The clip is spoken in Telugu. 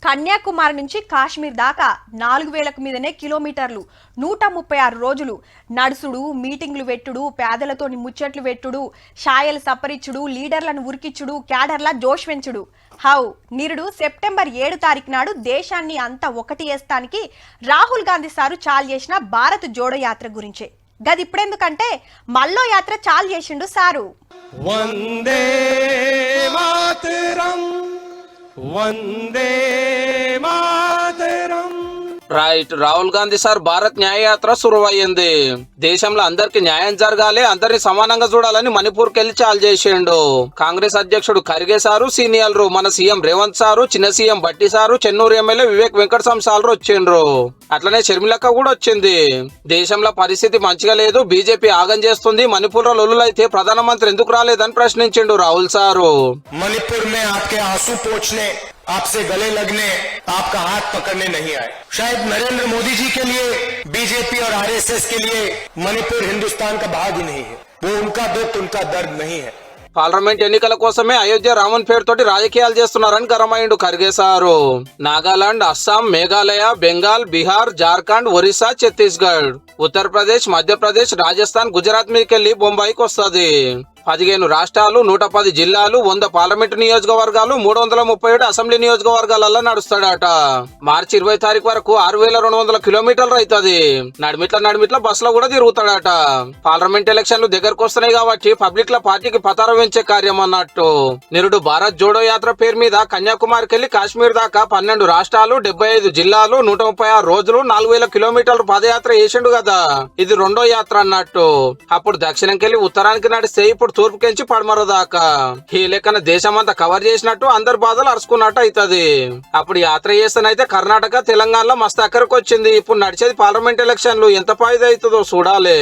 కన్యాకుమారి నుంచి కాశ్మీర్ దాకా 4000కు మీదనే కిలోమీటర్లు, 136 రోజులు నడుసుడు, మీటింగ్లు వెట్టుడు, పేదలతోని ముచ్చట్లు వెట్టుడు, షాయలు సపరిచ్చుడు, లీడర్లను ఉరికిచ్చుడు, క్యాడర్ల జోష్ పెంచుడు. హౌ నిరుడు సెప్టెంబర్ 7 తారీఖు నాడు దేశాన్ని అంతా ఒకటి చేస్తానికి రాహుల్ గాంధీ సారు చాలు చేసిన భారత్ జోడో యాత్ర గురించే. గది ఇప్పుడెందుకంటే మల్లో యాత్ర చాలు చేసిండు సారు. వందే మాతరం వందే మాతరం. రైట్, రాహుల్ గాంధీ సార్ భారత్ న్యాయయాత్ర సురువయ్యింది. దేశంలో అందరికి న్యాయం జరగాలి, అందరిని సమానంగా చూడాలని మణిపూర్ కెళ్లి చాలు చేసిండు. కాంగ్రెస్ అధ్యక్షుడు ఖర్గే సారు, సీనియర్లు మన సీఎం రేవంత్ సారు, చిన్న సీఎం బట్టి sir, Chennur MLA Vivek Venkataswamy sir వచ్చిండ్రు. అట్లనే షర్మిలక్క కూడా వచ్చింది. దేశంలో పరిస్థితి మంచిగా లేదు, బీజేపీ ఆగం చేస్తుంది, మణిపూర్ లో లొల్లులైతే ప్రధానమంత్రి ఎందుకు రాలేదని ప్రశ్నించిండు రాహుల్ సారు. मणिपुर में आपके आंसू पोंछने, आपसे गले लगने, आपका हाथ पकड़ने नहीं आए. शायद नरेंद्र मोदी जी के लिए, बीजेपी और आरएसएस के लिए मणिपुर हिंदुस्तान का भाग ही नहीं है. वो उनका दुख, उनका दर्द नहीं है. పార్లమెంట్ ఎన్నికల కోసమే అయోధ్య రామన్ పేరుతోటి రాజకీయాలు చేస్తున్నారని గరమైండు ఖర్గే సారు. నాగాలాండ్, అస్సాం, మేఘాలయ, బెంగాల్, బీహార్, జార్ఖండ్, ఒరిస్సా, ఛత్తీస్గఢ్, ఉత్తరప్రదేశ్, మధ్యప్రదేశ్, రాజస్థాన్, గుజరాత్ మీదకెళ్లి బొంబాయికి వస్తుంది. 15 రాష్ట్రాలు, 110 జిల్లాలు, 100 పార్లమెంటు నియోజకవర్గాలు, 337 అసెంబ్లీ నియోజకవర్గాలలో నడుస్తాడట. మార్చి 20 తారీఖు వరకు 6200 కిలోమీటర్లు అవుతుంది. నడిమిట్ల బస్సులో కూడా తిరుగుతాడట. పార్లమెంట్ ఎలక్షన్లు దగ్గరకు వస్తున్నాయి కాబట్టి పబ్లిక్ ల పార్టీకి పతారం పెంచే కార్యం అన్నట్టు. నిరుడు భారత్ జోడో యాత్ర పేరు మీద కన్యాకుమారికి వెళ్లి కాశ్మీర్ దాకా 12 రాష్ట్రాలు, 75 జిల్లాలు, 136 రోజులు, 4000 కిలోమీటర్లు పాదయాత్ర చేసిండు కదా. ఇది రెండో యాత్ర అన్నట్టు. అప్పుడు దక్షిణంకెళ్లి ఉత్తరానికి నడిస్తే ఇప్పుడు తూర్పుకెంచి పడమర దాకా ఈ లెక్కన దేశమంతా కవర్ చేసినట్టు అందరి బాధలు అరుచుకున్నట్టు అవుతుంది. అప్పుడు యాత్ర చేస్తానైతే కర్ణాటక, తెలంగాణలో మస్తు అక్కడికి వచ్చింది. ఇప్పుడు నడిచేది పార్లమెంట్ ఎలక్షన్లు, ఎంత ఫాయిదా అవుతుందో చూడాలి.